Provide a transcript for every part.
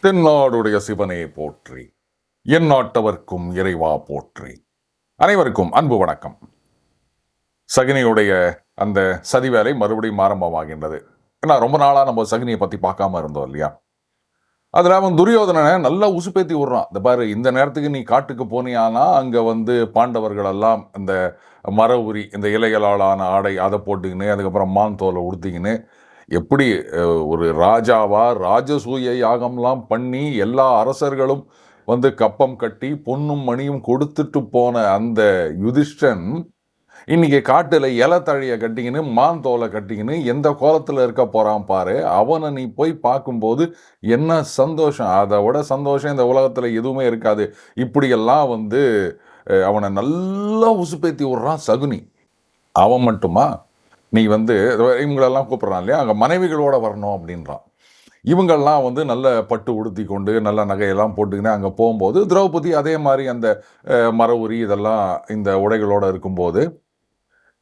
தென்னாடுடைய சிவனே போற்றி, என் நாட்டவர்க்கும் இறைவா போற்றி. அனைவருக்கும் அன்பு வணக்கம். சகினியுடைய அந்த சதி வேலை மறுபடியும் ஆரம்பமாகின்றது. ஏன்னா ரொம்ப நாளா நம்ம சகினியை பத்தி பார்க்காம இருந்தோம் இல்லையா? அதுல அவன் துரியோதனனை நல்லா உசுப்பேத்தி விடுறான். இந்த பாரு, இந்த நேரத்துக்கு நீ காட்டுக்கு போனியானா அங்க பாண்டவர்கள் எல்லாம் இந்த மர உரி, இந்த இலைகளாலான ஆடை அதை போட்டுக்கின்னு, அதுக்கப்புறம் மான் தோலை உடுத்திக்கின்னு, எப்படி ஒரு ராஜாவா ராஜசூய யாகம்லாம் பண்ணி எல்லா அரசர்களும் கப்பம் கட்டி பொன்னும் மணியும் கொடுத்துட்டு போன அந்த யுதிஷ்டன் இன்னைக்கு காட்டுல இலை தழைய கட்டிக்கின்னு மான் தோலை கட்டிக்கின்னு எந்த கோலத்துல இருக்க போறான் பாரு. அவனை நீ போய் பார்க்கும்போது என்ன சந்தோஷம்! அதை விட சந்தோஷம் இந்த உலகத்துல எதுவுமே இருக்காது. இப்படியெல்லாம் அவனை நல்லா உசுப்பேத்தி விடுறான் சகுனி. அவன் மட்டுமா, நீ இவங்களெல்லாம் கூப்பிட்றான் இல்லையா, அங்கே மனைவிகளோட வரணும் அப்படின்றான். இவங்கள்லாம் நல்ல பட்டு உடுத்தி கொண்டு நல்ல நகையெல்லாம் போட்டுக்கின்னு அங்கே போகும்போது திரௌபதி அதே மாதிரி அந்த மர உரி இதெல்லாம் இந்த உடைகளோடு இருக்கும்போது,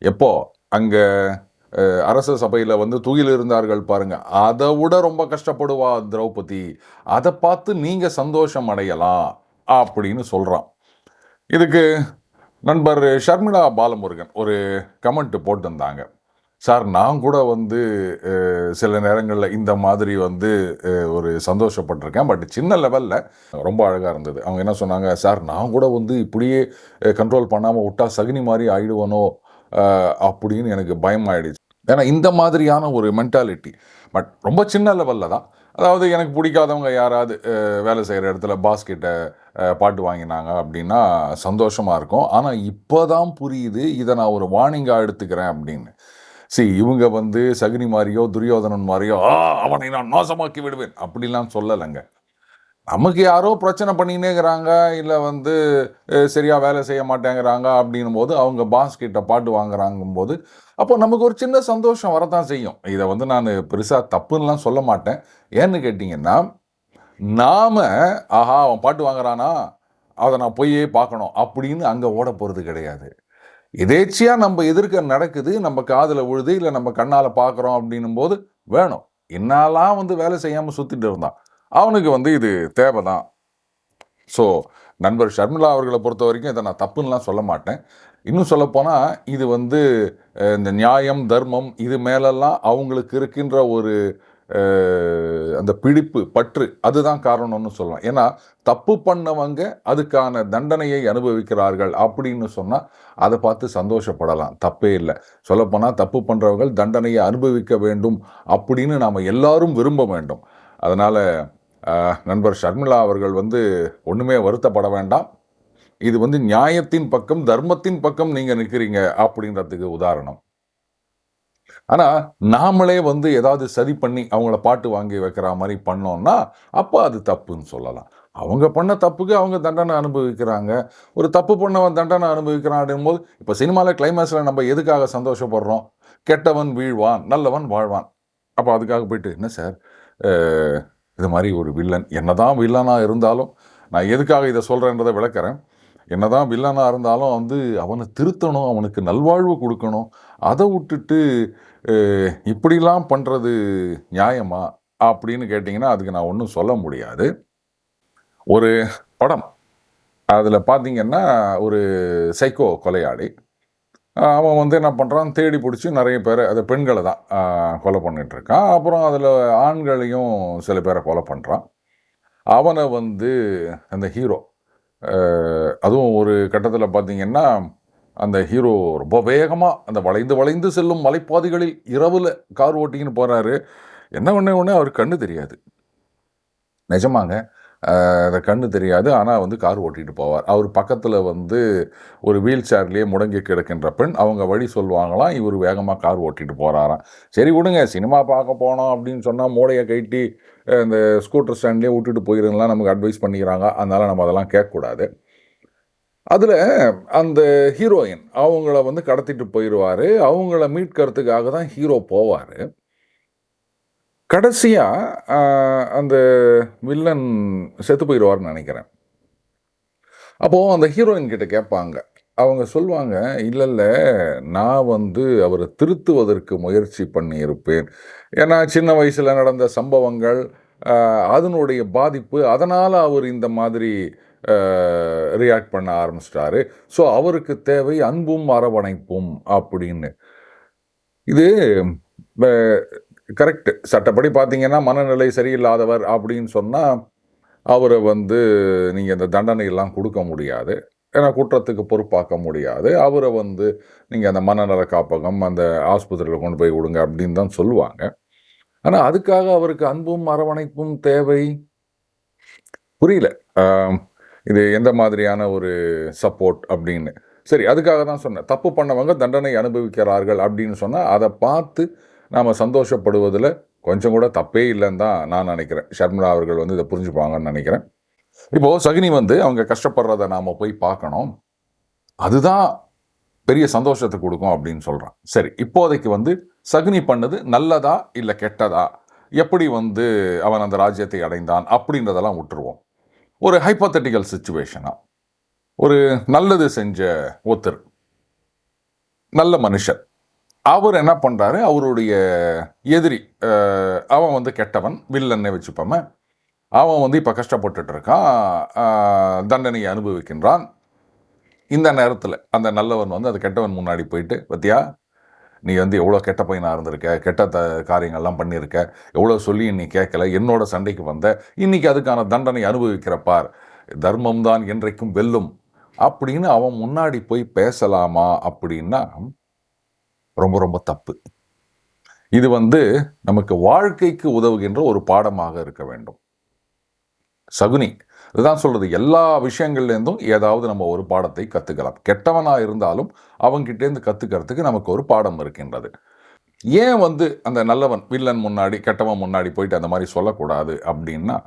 எப்போ அங்கே அரச சபையில் துயில் இருந்தார்கள் பாருங்க, அதை விட ரொம்ப கஷ்டப்படுவா திரௌபதி. அதை பார்த்து நீங்கள் சந்தோஷம் அடையலாம் அப்படின்னு சொல்கிறான். இதுக்கு நண்பர் ஷர்மிளா பாலமுருகன் ஒரு கமெண்ட் போட்டிருந்தாங்க. சார், நான் கூட சில நேரங்களில் இந்த மாதிரி ஒரு சந்தோஷப்பட்டிருக்கேன், பட் சின்ன லெவலில். ரொம்ப அழகாக இருந்தது. அவங்க என்ன சொன்னாங்க, சார் நான் கூட இப்படியே கண்ட்ரோல் பண்ணாமல் விட்டா சகுனி மாதிரி ஆயிடுவனோ அப்படின்னு எனக்கு பயமாயிடுச்சு. ஏன்னா இந்த மாதிரியான ஒரு மென்டாலிட்டி, பட் ரொம்ப சின்ன லெவலில் தான். அதாவது எனக்கு பிடிக்காதவங்க யாராவது வேலை செய்கிற இடத்துல பாஸ்கிட்ட பாட்டு வாங்கினாங்க அப்படின்னா சந்தோஷமாக இருக்கும். ஆனால் இப்போ தான் புரியுது இதை நான் ஒரு வார்னிங்காக எடுத்துக்கிறேன் அப்படின்னு. இவங்க சகுனி மாதிரியோ துரியோதனன் மாதிரியோ அவனை நான் நாசமாக்கி விடுவேன் அப்படிலாம் சொல்லலைங்க. நமக்கு யாரோ பிரச்சனை பண்ணினேங்கிறாங்க, இல்லை சரியாக வேலை செய்ய மாட்டேங்கிறாங்க அப்படின்னும் போது அவங்க பாஸ் கிட்ட பாட்டு வாங்குறாங்கும் போது அப்போ நமக்கு ஒரு சின்ன சந்தோஷம் வரத்தான் செய்யும். இதை நான் பெருசாக தப்புன்னெலாம் சொல்ல மாட்டேன். ஏன்னு கேட்டிங்கன்னா, நாம் அவன் பாட்டு வாங்குறானா அதை நான் போயே பார்க்கணும் அப்படின்னு அங்கே ஓட போகிறது கிடையாது. எதேச்சியாக நம்ம எதிர்க்க நடக்குது, நம்ம காதில் விழுது, இல்லை நம்ம கண்ணால் பார்க்குறோம் அப்படின்னும் போது வேணும். என்னாலாம் வேலை செய்யாமல் சுற்றிட்டு இருந்தான், அவனுக்கு இது தேவை தான். ஸோ நண்பர் ஷர்மிளா அவர்களை பொறுத்த வரைக்கும் இதை நான் தப்புன்னெலாம் சொல்ல மாட்டேன். இன்னும் சொல்லப்போனால் இது இந்த நியாயம் தர்மம் இது மேலெல்லாம் அவங்களுக்கு இருக்கின்ற ஒரு அந்த பிடிப்பு பற்று, அதுதான் காரணம்னு சொல்லலாம். ஏன்னா தப்பு பண்ணவங்க அதுக்கான தண்டனையை அனுபவிக்கிறார்கள் அப்படின்னு சொன்னால் அதை பார்த்து சந்தோஷப்படலாம், தப்பே இல்லை. சொல்லப்போனால் தப்பு பண்ணுறவர்கள் தண்டனையை அனுபவிக்க வேண்டும் அப்படின்னு நாம் எல்லாரும் விரும்ப வேண்டும். அதனால் நண்பர் ஷர்மிளா அவர்கள் ஒன்றுமே வருத்தப்பட வேண்டாம். இது நியாயத்தின் பக்கம் தர்மத்தின் பக்கம் நீங்கள் நிற்கிறீங்க அப்படின்றதுக்கு உதாரணம். ஆனால் நாமளே ஏதாவது சரி பண்ணி அவங்கள பாட்டு வாங்கி வைக்கிற மாதிரி பண்ணோம்னா அப்போ அது தப்புன்னு சொல்லலாம். அவங்க பண்ண தப்புக்கு அவங்க தண்டனை அனுபவிக்கிறாங்க. ஒரு தப்பு பண்ணவன் தண்டனை அனுபவிக்கிறான் அப்படின்போது, இப்போ சினிமாவில் கிளைமேக்ஸில் நம்ம எதுக்காக சந்தோஷப்படுறோம்? கெட்டவன் வீழ்வான், நல்லவன் வாழ்வான். அப்போ அதுக்காக போயிட்டு, என்ன சார் இது மாதிரி ஒரு வில்லன், என்னதான் வில்லனாக இருந்தாலும், நான் எதுக்காக இதை சொல்கிறேன்றதை விளக்குறேன். என்னதான் வில்லனாக இருந்தாலும் அவனை திருத்தணும், அவனுக்கு நல்வாழ்வு கொடுக்கணும். அதை விட்டுட்டு இப்படிலாம் பண்ணுறது நியாயமா அப்படின்னு கேட்டிங்கன்னா அதுக்கு நான் ஒன்றும் சொல்ல முடியாது. ஒரு படம், அதில் பார்த்தீங்கன்னா ஒரு சைக்கோ கொலையாளி, அவன் என்ன பண்ணுறான், தேடி பிடிச்சி நிறைய பேரை, அது பெண்களை தான் கொலை பண்ணிகிட்ருக்கான். அப்புறம் அதில் ஆண்களையும் சில பேரை கொலை பண்ணுறான். அவனை அந்த ஹீரோ, அதுவும் ஒரு கட்டத்தில் பார்த்தீங்கன்னா அந்த ஹீரோ ரொம்ப வேகமாக அந்த வளைந்து வளைந்து செல்லும் மலைப்பாதைகளில் இரவில் கார் ஓட்டிக்கின்னு போகிறாரு. என்ன ஒன்று அவருக்கு கண்ணு தெரியாது, நிஜமாங்க. அதை கண்ணு தெரியாது, ஆனால் கார் ஓட்டிகிட்டு போவார். அவர் பக்கத்தில் ஒரு வீல் சேர்லேயே முடங்கி கிடக்கின்ற பெண், அவங்க வழி சொல்லுவாங்களாம், இவர் வேகமாக கார் ஓட்டிகிட்டு போகிறாராம். சரி விடுங்க, சினிமா பார்க்க போனோம் அப்படின்னு சொன்னால் மூளையை கட்டி இந்த ஸ்கூட்டர் ஸ்டாண்ட்லேயே விட்டுட்டு போயிருங்கலாம் நமக்கு அட்வைஸ் பண்ணிக்கிறாங்க. அதனால் நம்ம அதெல்லாம் கேட்கக்கூடாது. அதில் அந்த ஹீரோயின் அவங்கள கடத்திட்டு போயிடுவார். அவங்கள மீட்கிறதுக்காக தான் ஹீரோ போவார். கடைசியாக அந்த வில்லன் செத்து போயிடுவார்னு நினைக்கிறேன். அப்போது அந்த ஹீரோயின் கிட்ட கேட்பாங்க, அவங்க சொல்லுவாங்க, இல்லை நான் அவரை திருத்துவதற்கு முயற்சி பண்ணியிருப்பேன். ஏன்னா சின்ன வயசில் நடந்த சம்பவங்கள், அதனுடைய பாதிப்பு, அதனால் அவர் இந்த மாதிரி ரியாக்ட் பண்ண ஆரம்பிச்சிட்டாரு. ஸோ அவருக்கு தேவை அன்பும் அரவணைப்பும் அப்படின்னு. இது கரெக்ட். சட்டப்படி பார்த்தீங்கன்னா மனநிலை சரியில்லாதவர் அப்படின்னு சொன்னால் அவரை வந்து நீங்கள் இந்த தண்டனையெல்லாம் கொடுக்க முடியாது. ஏன்னா குற்றத்துக்கு பொறுப்பாக்க முடியாது. அவரை வந்து நீங்கள் அந்த மனநல காப்பகம், அந்த ஆஸ்பத்திரியில் கொண்டு போய் விடுங்க அப்படின்னு தான் சொல்லுவாங்க. ஆனால் அதுக்காக அவருக்கு அன்பும் அரவணைப்பும் தேவை. புரியல. இது எந்த மாதிரியான ஒரு சப்போர்ட் அப்படின்னு. சரி, அதுக்காக தான் சொன்னேன். தப்பு பண்ணவங்க தண்டனை அனுபவிக்கிறார்கள் அப்படின்னு சொன்னால் அதை பார்த்து நாம் சந்தோஷப்படுவதில் கொஞ்சம் கூட தப்பே இல்லைன்னு தான் நான் நினைக்கிறேன். ஷர்மிளா அவர்கள் வந்து இதை புரிஞ்சுப்பாங்கன்னு நினைக்கிறேன். இப்போது சகினி வந்து அவங்க கஷ்டப்படுறத நாம் போய் பார்க்கணும், அதுதான் பெரிய சந்தோஷத்தை கொடுக்கும் அப்படின்னு சொல்கிறான். சரி, இப்போதைக்கு வந்து சகினி பண்ணது நல்லதா இல்லை கெட்டதா, எப்படி வந்து அவன் அந்த ராஜ்யத்தை அடைந்தான் அப்படின்றதெல்லாம் விட்டுருவோம். ஒரு ஹைப்போதெட்டிக்கல் சிச்சுவேஷனா, ஒரு நல்லது செஞ்ச ஒருத்தர், நல்ல மனுஷர், அவர் என்ன பண்ணுறாரு, அவருடைய எதிரி, அவன் வந்து கெட்டவன், வில்லன்னே வச்சுப்போமே, அவன் வந்து இப்போ கஷ்டப்பட்டுட்டு இருக்கான், தண்டனையை அனுபவிக்கின்றான். இந்த நேரத்தில் அந்த நல்லவன் வந்து அது கெட்டவன் முன்னாடி போயிட்டு, பத்தியா நீ வந்து எவ்வளோ கெட்ட பையனாக இருந்திருக்க, கெட்ட காரியங்கள்லாம் பண்ணியிருக்க, எவ்வளோ சொல்லி நீ கேட்கல, என்னோட சண்டைக்கு வந்த, இன்னைக்கு அதுக்கான தண்டனை அனுபவிக்கிறப்பார், தர்மம் தான் என்றைக்கும் வெல்லும் அப்படின்னு அவன் முன்னாடி போய் பேசலாமா அப்படின்னா ரொம்ப ரொம்ப தப்பு. இது வந்து நமக்கு வாழ்க்கைக்கு உதவுகின்ற ஒரு பாடமாக இருக்க வேண்டும். சகுனி இதுதான் சொல்றது, எல்லா விஷயங்கள்லேருந்தும் ஏதாவது நம்ம ஒரு பாடத்தை கற்றுக்கலாம். கெட்டவனாக இருந்தாலும் அவங்கிட்டேருந்து கற்றுக்கிறதுக்கு நமக்கு ஒரு பாடம் இருக்கின்றது. ஏன் வந்து அந்த நல்லவன் வில்லன் முன்னாடி கெட்டவன் முன்னாடி போயிட்டு அந்த மாதிரி சொல்லக்கூடாது அப்படின்னா,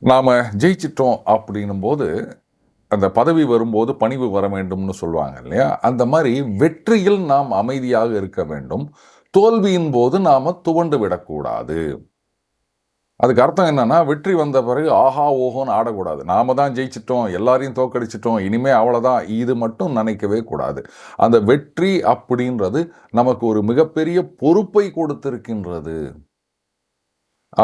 நாம் ஜெயிச்சிட்டோம் அப்படின்னும் போது அந்த பதவி வரும்போது பணிவு வர வேண்டும்னு சொல்லுவாங்க இல்லையா, அந்த மாதிரி வெற்றியில் நாம் அமைதியாக இருக்க வேண்டும். தோல்வியின் போது நாம் துவண்டு விடக்கூடாது. அதுக்கு அர்த்தம் என்னன்னா, வெற்றி வந்த பிறகு ஆஹா ஓஹோன்னு ஆடக்கூடாது. நாம தான் ஜெயிச்சிட்டோம், எல்லாரையும் தோக்கடிச்சிட்டோம், இனிமே அவ்வளோதான், இது மட்டும் நினைக்கவே கூடாது. அந்த வெற்றி அப்படின்றது நமக்கு ஒரு மிகப்பெரிய பொறுப்பை கொடுத்திருக்கின்றது.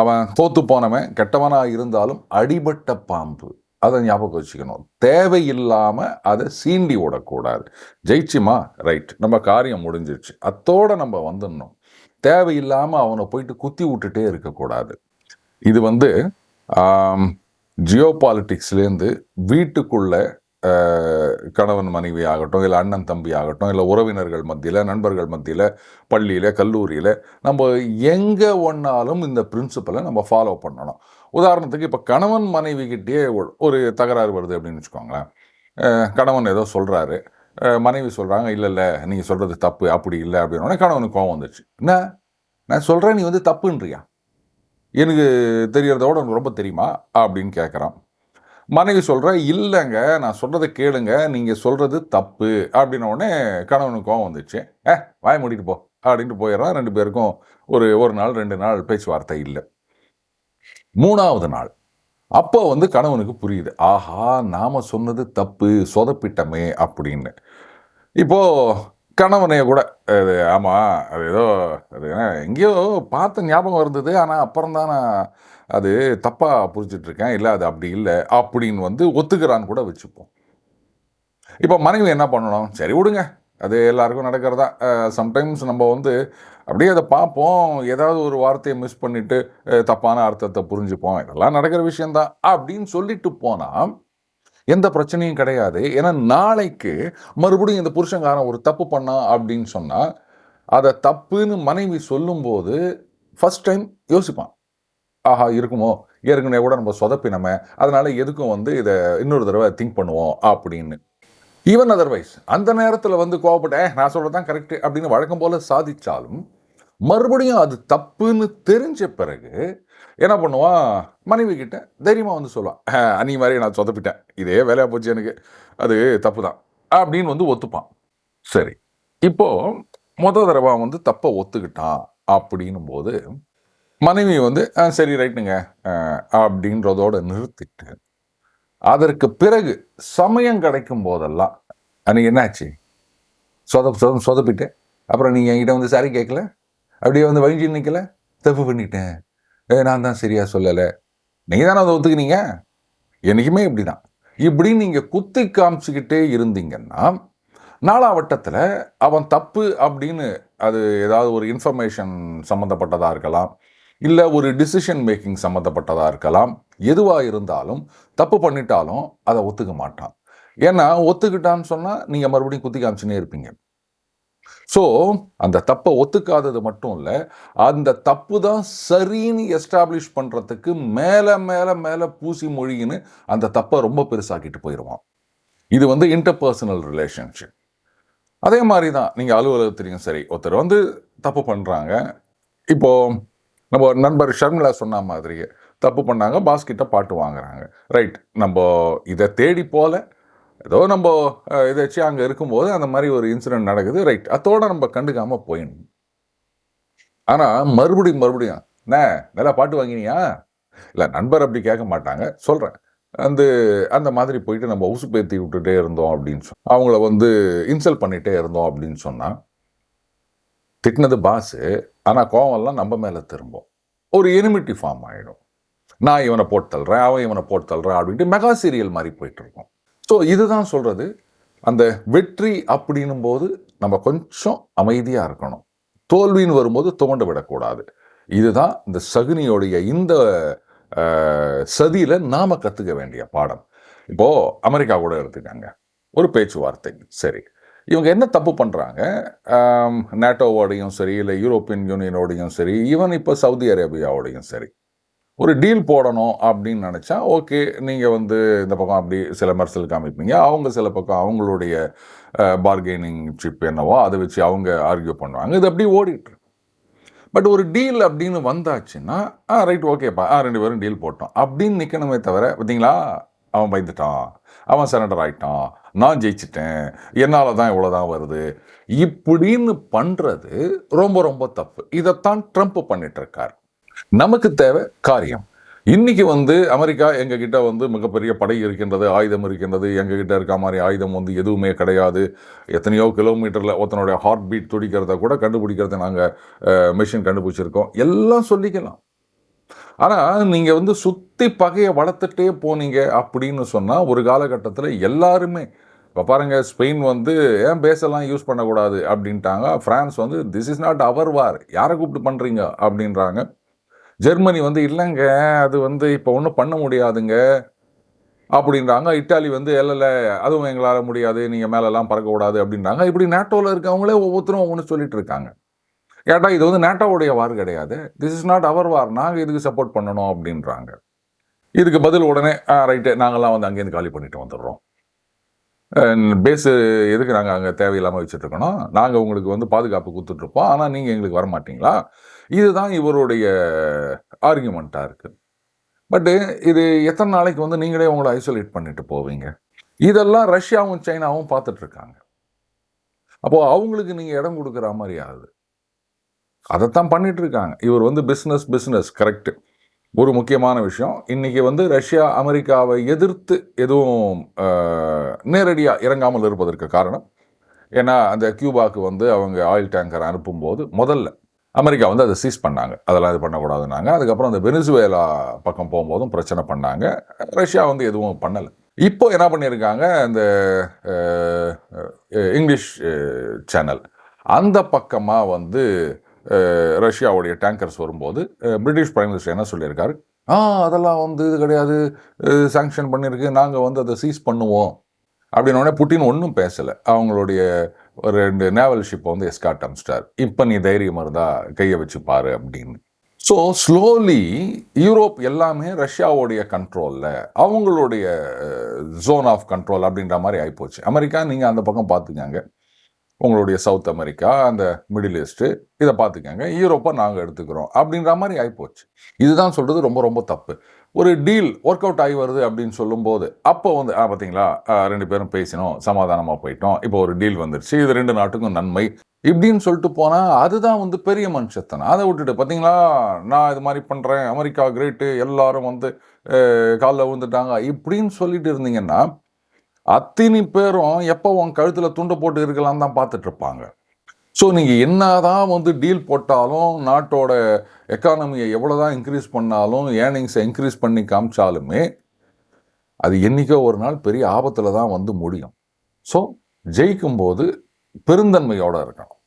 அவன் தோத்து போனவன் கெட்டவனாக இருந்தாலும் அடிபட்ட பாம்பு, அதை ஞாபகம் வச்சுக்கணும். தேவையில்லாமல் அதை சீண்டி விடக்கூடாது. ஜெயிச்சுமா ரைட், நம்ம காரியம் முடிஞ்சிடுச்சு, அத்தோடு நம்ம வந்துடணும். தேவையில்லாமல் அவனை போயிட்டு குத்தி விட்டுட்டே இருக்கக்கூடாது. இது வந்து ஜியோ பாலிட்டிக்ஸ்லேருந்து வீட்டுக்குள்ளே கணவன் மனைவி ஆகட்டும், இல்லை அண்ணன் தம்பி ஆகட்டும், இல்லை உறவினர்கள் மத்தியில், நண்பர்கள் மத்தியில், பள்ளியில், கல்லூரியில், நம்ம எங்கே ஒன்றாலும் இந்த பிரின்சிபலை நம்ம ஃபாலோ பண்ணணும். உதாரணத்துக்கு இப்போ கணவன் மனைவிக்கிட்டே ஒரு தகராறு வருது அப்படின்னு வச்சுக்கோங்களேன். கணவன் ஏதோ சொல்கிறாரு, மனைவி சொல்கிறாங்க இல்லை இல்லை நீங்கள் சொல்கிறது தப்பு, அப்படி இல்லை அப்படின்னோடனே கணவனுக்கு கோவம் வந்துச்சு. என்ன நான் சொல்கிறேன், நீ வந்து தப்புன்றியா, எனக்கு தெரியறதோட உனக்கு ரொம்ப தெரியுமா அப்படின்னு கேட்குறான். மனைவி சொல்கிற இல்லைங்க நான் சொல்கிறத கேளுங்க, நீங்கள் சொல்கிறது தப்பு அப்படின்னோடனே கணவனுக்கு கோவம் வந்துச்சு. வாய மூடிட்டு போ அப்படின்ட்டு போயிடறான். 2 பேருக்கும் ஒரு நாள் 2 நாள் பேச்சுவார்த்தை இல்லை. 3ஆவது நாள் அப்போ வந்து கணவனுக்கு புரியுது, ஆஹா நாம் சொன்னது தப்பு, சொதப்பிட்டமே அப்படின்னு. இப்போது கணவனைய கூட அது ஆமாம் அது ஏதோ அது எங்கேயோ பார்த்த ஞாபகம் இருந்தது, ஆனால் அப்புறம் தான் நான் அது தப்பாக புரிஞ்சிட்ருக்கேன், இல்லை அது அப்படி இல்லை அப்படின்னு வந்து ஒத்துக்கிறான்னு கூட வச்சுப்போம். இப்போ மனைவி என்ன பண்ணணும், சரி விடுங்க, அது எல்லாருக்கும் நடக்கிறதா. சம்டைம்ஸ் நம்ம வந்து அப்படியே அதை பார்ப்போம், ஏதாவது ஒரு வார்த்தையை மிஸ் பண்ணிவிட்டு தப்பான அர்த்தத்தை புரிஞ்சுப்போம், இதெல்லாம் நடக்கிற விஷயந்தான் அப்படின்னு சொல்லிட்டு போனால் எந்த பிரச்சனையும் கிடையாது. ஏன்னா நாளைக்கு மறுபடியும் இந்த புருஷங்காரன் ஒரு தப்பு பண்ணான் அப்படின்னு சொன்னால் அதை தப்புன்னு மனைவி சொல்லும்போது ஃபஸ்ட் டைம் யோசிப்பான், ஆஹா இருக்குமோ, ஏற்கனவே கூட நம்ம சொதப்பினமே, அதனால எதுக்கும் வந்து இதை இன்னொரு தடவை திங்க் பண்ணுவோம் அப்படின்னு. ஈவன் அதர்வைஸ் அந்த நேரத்தில் வந்து கோவப்பட்ட நான் சொல்கிறது தான் கரெக்டு அப்படின்னு வழக்கம் போல் சாதித்தாலும் மறுபடியும் அது தப்புன்னு தெரிஞ்ச பிறகு என்ன பண்ணுவான், மனைவி கிட்ட தைரியமாக வந்து சொல்லுவான், நீ மாதிரி நான் சொதப்பிட்டேன், இதே வேலையாக போச்சு எனக்கு, அது தப்பு தான் அப்படின்னு வந்து ஒத்துப்பான். சரி, இப்போது தடவை வந்து தப்பை ஒத்துக்கிட்டான் அப்படின்னும் போது மனைவி வந்து சரி ரைட்டுங்க அப்படின்றதோட நிறுத்திட்டு அதற்கு பிறகு சமயம் கிடைக்கும் போதெல்லாம் அன்றைக்கி என்னாச்சு, சொதப்பிட்டேன், அப்புறம் நீங்கள் என்கிட்ட வந்து சாரி கேட்கல, அப்படியே வந்து வழிஞ்சு நிற்கல, தப்பு பண்ணிட்டேன், நான் தான் சரியா சொல்லலை, நீங்க தானே அதை ஒத்துக்கினீங்க, என்னைக்குமே இப்படிதான் இப்படின்னு நீங்க குத்தி காமிச்சுக்கிட்டே இருந்தீங்கன்னா நாளாவட்டத்தில் அவன் தப்பு அப்படின்னு அது ஏதாவது ஒரு இன்ஃபர்மேஷன் சம்மந்தப்பட்டதாக இருக்கலாம், இல்லை ஒரு டிசிஷன் மேக்கிங் சம்மந்தப்பட்டதாக இருக்கலாம். எதுவாக இருந்தாலும் தப்பு பண்ணிட்டாலும் அதை ஒத்துக்க மாட்டான். ஏன்னா ஒத்துக்கிட்டான்னு சொன்னால் நீங்கள் மறுபடியும் குத்தி காமிச்சுனே இருப்பீங்க. ஸோ அந்த தப்பை ஒத்துக்காதது மட்டும் இல்லை, அந்த தப்பு தான் சரின்னு எஸ்டாப்ளிஷ் பண்ணுறதுக்கு மேலே மேலே மேலே பூசி மொழின்னு அந்த தப்பை ரொம்ப பெருசாக்கிட்டு போயிடுவான். இது இன்டர்பர்சனல் ரிலேஷன்ஷிப். அதே மாதிரி தான் நீங்கள் அலுவலகத்திலையும் சரி, ஒருத்தர் தப்பு பண்ணுறாங்க. இப்போது நம்ம நண்பர் ஷர்மிளா சொன்ன மாதிரியே தப்பு பண்ணாங்க, பாஸ்கிட்ட பாட்டு வாங்குறாங்க. ரைட், நம்ம இதை தேடி போல, ஏதோ நம்ம இதாச்சும் அங்கே இருக்கும்போது அந்த மாதிரி ஒரு இன்சிடென்ட் நடக்குது. ரைட், அதோட நம்ம கண்டுக்காமல் போயிடணும். ஆனால் மறுபடியும் நல்லா பாட்டு வாங்கினியா? இல்லை, நண்பர் அப்படி கேட்க மாட்டாங்க, சொல்கிறேன். அந்த மாதிரி போயிட்டு நம்ம உசு பேத்தி விட்டுட்டே இருந்தோம் அப்படின்னு அவங்கள இன்சல்ட் பண்ணிகிட்டே இருந்தோம் அப்படின்னு சொன்னால், திட்டினது பாஸு, ஆனால் கோவம்லாம் நம்ம மேலே திரும்பும். ஒரு எனிமிட்டி ஃபார்ம் ஆகிடும். நான் இவனை போட்டு தள்ளுறேன், அவன் இவனை போட்டு தள்ளுறான் அப்படின்ட்டு மெகா சீரியல் மாதிரி போயிட்டுருக்கோம். ஸோ இதுதான் சொல்கிறது, அந்த வெற்றி அப்படின்னும் போது நம்ம கொஞ்சம் அமைதியாக இருக்கணும். தோல்வின்னு வரும்போது துவண்டு விடக்கூடாது. இதுதான் இந்த சகுனியோடைய இந்த சதியில் நாம் கற்றுக்க வேண்டிய பாடம். இப்போது அமெரிக்கா கூட எடுத்துக்காங்க, ஒரு பேச்சுவார்த்தை. சரி, இவங்க என்ன தப்பு பண்ணுறாங்க? நேட்டோவோடையும் சரி, இல்லை யூரோப்பியன் யூனியனோடையும் சரி, ஈவன் இப்போ சவுதி அரேபியாவோடையும் சரி, ஒரு டீல் போடணும் அப்படின்னு நினச்சா ஓகே, நீங்கள் இந்த பக்கம் அப்படி சில மர்சல் காமிப்பீங்க, அவங்க சில பக்கம் அவங்களுடைய பார்கெனிங் சிப் என்னவோ அதை வச்சு அவங்க ஆர்கியூ பண்ணுவாங்க. இது அப்படி ஓடிட்டு. பட் ஒரு டீல் அப்படின்னு வந்தாச்சுன்னா ரைட், ஓகேப்பா, 2 பேரும் டீல் போட்டோம் அப்படின்னு நிற்கணுமே தவிர, பார்த்தீங்களா அவன் பயந்துட்டான், அவன் சரண்டர் ஆகிட்டான், நான் ஜெயிச்சிட்டேன், என்னால் தான் இவ்வளோதான் வருது இப்படின்னு பண்ணுறது ரொம்ப ரொம்ப தப்பு. இதைத்தான் ட்ரம்ப் பண்ணிட்டு இருக்கார். நமக்கு தேவை காரியம். இன்னைக்கு அமெரிக்கா எங்ககிட்ட மிகப்பெரிய படை இருக்கின்றது, ஆயுதம் இருக்கின்றது, எங்ககிட்ட இருக்க மாதிரி ஆயுதம் எதுவுமே கிடையாது. எத்தனையோ கிலோமீட்டரில் ஒருத்தனுடைய ஹார்ட் பீட் துடிக்கிறத கூட கண்டுபிடிக்கிறத நாங்கள் மிஷின் கண்டுபிடிச்சிருக்கோம், எல்லாம் சொல்லிக்கலாம். ஆனால் நீங்கள் சுற்றி பகையை வளர்த்துட்டே போனீங்க அப்படின்னு சொன்னால் ஒரு காலகட்டத்தில் எல்லாருமே, இப்போ பாருங்கள், ஸ்பெயின் ஏன் பேசலாம் யூஸ் பண்ணக்கூடாது அப்படின்ட்டாங்க. ஃப்ரான்ஸ் திஸ் இஸ் நாட் அவர் வார், யாரை கூப்பிட்டு பண்ணுறீங்க அப்படின்றாங்க. ஜெர்மனி இல்லைங்க, அது இப்போ ஒன்றும் பண்ண முடியாதுங்க அப்படின்றாங்க. இட்டாலி இல்லை அதுவும் எங்களால் முடியாது, நீங்கள் மேலெல்லாம் பறக்கக்கூடாது அப்படின்றாங்க. இப்படி நேட்டோவில் இருக்கவங்களே ஒவ்வொருத்தரும் ஒவ்வொன்று சொல்லிட்டு இருக்காங்க. கேட்டால் இது நேட்டோவுடைய வார் கிடையாது, திஸ் இஸ் நாட் அவர் வார், நாங்கள் இதுக்கு சப்போர்ட் பண்ணணும் அப்படின்றாங்க. இதுக்கு பதில் உடனே ரைட்டு, நாங்கள்லாம் அங்கேருந்து காலி பண்ணிட்டு வந்துடுறோம், பேஸு எதுக்கு நாங்கள் அங்கே தேவையில்லாமல் வச்சுட்ருக்கணும், நாங்கள் உங்களுக்கு பாதுகாப்பு கொடுத்துட்ருப்போம், ஆனால் நீங்கள் எங்களுக்கு வரமாட்டிங்களா? இதுதான் இவருடைய ஆர்கியூமெண்ட்டாக இருக்குது. பட்டு இது எத்தனை நாளைக்கு நீங்களே உங்களை ஐசோலேட் பண்ணிட்டு போவீங்க? இதெல்லாம் ரஷ்யாவும் சைனாவும் பார்த்துட்ருக்காங்க. அப்போது அவங்களுக்கு நீங்கள் இடம் கொடுக்குற மாதிரி ஆகுது. அதைத்தான் பண்ணிட்டு இருக்காங்க. இவர் பிஸ்னஸ் கரெக்டு. ஒரு முக்கியமான விஷயம், இன்றைக்கி ரஷ்யா அமெரிக்காவை எதிர்த்து எதுவும் நேரடியாக இறங்காமல் இருப்பதற்கு காரணம் ஏன்னா, அந்த கியூபாவுக்கு அவங்க ஆயில் டேங்கர் அனுப்பும்போது முதல்ல அமெரிக்கா அதை சீஸ் பண்ணாங்க, அதெல்லாம் இது பண்ணக்கூடாதுன்னாங்க. அதுக்கப்புறம் அந்த வெனிசுவேலா பக்கம் போகும்போதும் பிரச்சனை பண்ணாங்க. ரஷ்யா எதுவும் பண்ணலை. இப்போ என்ன பண்ணியிருக்காங்க, இந்த இங்கிலீஷ் சேனல் அந்த பக்கமாக ரஷ்யாவுடைய டேங்கர்ஸ் வரும்போது பிரிட்டிஷ் பிரைம் மினிஸ்டர் என்ன சொல்லியிருக்காரு, அதெல்லாம் இது கிடையாது, சாங்ஷன் பண்ணியிருக்கு, நாங்கள் அதை சீஸ் பண்ணுவோம் அப்படின்னோடனே புட்டின் ஒன்றும் பேசலை. அவங்களுடைய 2 நேவல் ஷிப்பை எஸ்கார்ட் அமிச்சிட்டார். இப்போ நீ தைரியம் இருந்தால் கையை வச்சு பாரு அப்படின்னு. ஸோ ஸ்லோலி யூரோப் எல்லாமே ரஷ்யாவுடைய கண்ட்ரோலில், அவங்களுடைய ஜோன் ஆஃப் கண்ட்ரோல் அப்படின்ற மாதிரி ஆகிப்போச்சு. அமெரிக்கா நீங்கள் அந்த பக்கம் பார்த்துக்கங்க, உங்களுடைய சவுத் அமெரிக்கா, அந்த மிடில் ஈஸ்ட்டு இதை பார்த்துக்கங்க, யூரோப்பை நாங்கள் எடுத்துக்கிறோம் அப்படின்ற மாதிரி ஆகிப்போச்சு. இதுதான் சொல்கிறது ரொம்ப ரொம்ப தப்பு. ஒரு டீல் ஒர்க் அவுட் ஆகி வருது அப்படின்னு சொல்லும்போது அப்போ பார்த்தீங்களா 2 பேரும் பேசினோம், சமாதானமாக போயிட்டோம், இப்போ ஒரு டீல் வந்துருச்சு, இது 2 நாட்டுக்கும் நன்மை இப்படின்னு சொல்லிட்டு போனால் அதுதான் பெரிய மனுஷத்தனம். அதை விட்டுட்டு பார்த்தீங்களா நான் இது மாதிரி பண்ணுறேன், அமெரிக்கா கிரேட்டு, எல்லாரும் காலில் விழுந்துட்டாங்க இப்படின்னு சொல்லிட்டு இருந்தீங்கன்னா அத்தனை பேரும் எப்போ உன் கழுத்தில் துண்டை போட்டு இருக்கலாம் தான் பார்த்துட்டு இருப்பாங்க. ஸோ நீங்கள் என்னதான் வந்து டீல் போட்டாலும், நாட்டோட எக்கானமியை எவ்வளோதான் இன்க்ரீஸ் பண்ணாலும், ஏர்னிங்ஸை இன்க்ரீஸ் பண்ணி காமிச்சாலுமே அது என்றைக்கோ ஒரு நாள் பெரிய ஆபத்தில் தான் வந்து முடியும். ஸோ ஜெயிக்கும்போது பெருந்தன்மையோடு இருக்கணும்.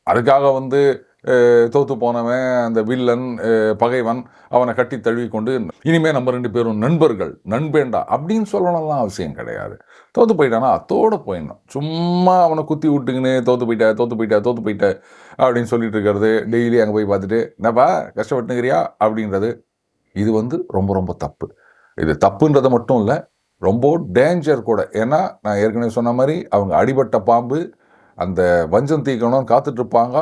அதுக்காக வந்து தோத்து போனவன், அந்த வில்லன், பகைவன், அவனை கட்டி தழுவி கொண்டு இனிமே நம்ம 2 பேரும் நண்பர்கள், நண்பேண்டா அப்படின்னு சொல்லணும்லாம் அவசியம் கிடையாது. தோத்து போயிட்டானா அத்தோடு போயிடணும். சும்மா அவனை குத்தி விட்டுக்கின்னு தோத்து போயிட்ட அப்படின்னு சொல்லிட்டு இருக்கிறது, டெய்லி அங்கே போய் பார்த்துட்டு என்னப்பா கஷ்டப்பட்டுங்கிறியா அப்படின்றது, இது வந்து ரொம்ப ரொம்ப தப்பு. இது தப்புன்றது மட்டும் இல்லை, ரொம்ப டேஞ்சர் கூட. ஏன்னா நான் ஏற்கனவே சொன்ன மாதிரி அவங்க அடிபட்ட பாம்பு அந்த வஞ்சம் தீக்கணும்னு காத்துட்டு இருப்பாங்க.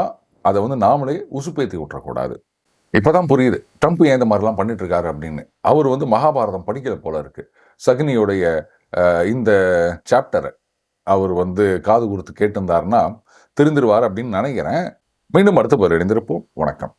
அதை வந்து நாமளே உசுப்பேத்தி விட்டுறக்கூடாது. இப்போதான் புரியுது ட்ரம்ப் ஏன் இந்த மாதிரிலாம் பண்ணிட்டு இருக்காரு அப்படின்னு. அவர் வந்து மகாபாரதம் படிக்கல போல இருக்கு. சகுனியுடைய இந்த சாப்டரை அவர் வந்து காது கொடுத்து கேட்டிருந்தாருன்னா தெரிந்துருவார் அப்படின்னு நினைக்கிறேன். மீண்டும் அடுத்த பேர் இணைந்திருப்போம். வணக்கம்.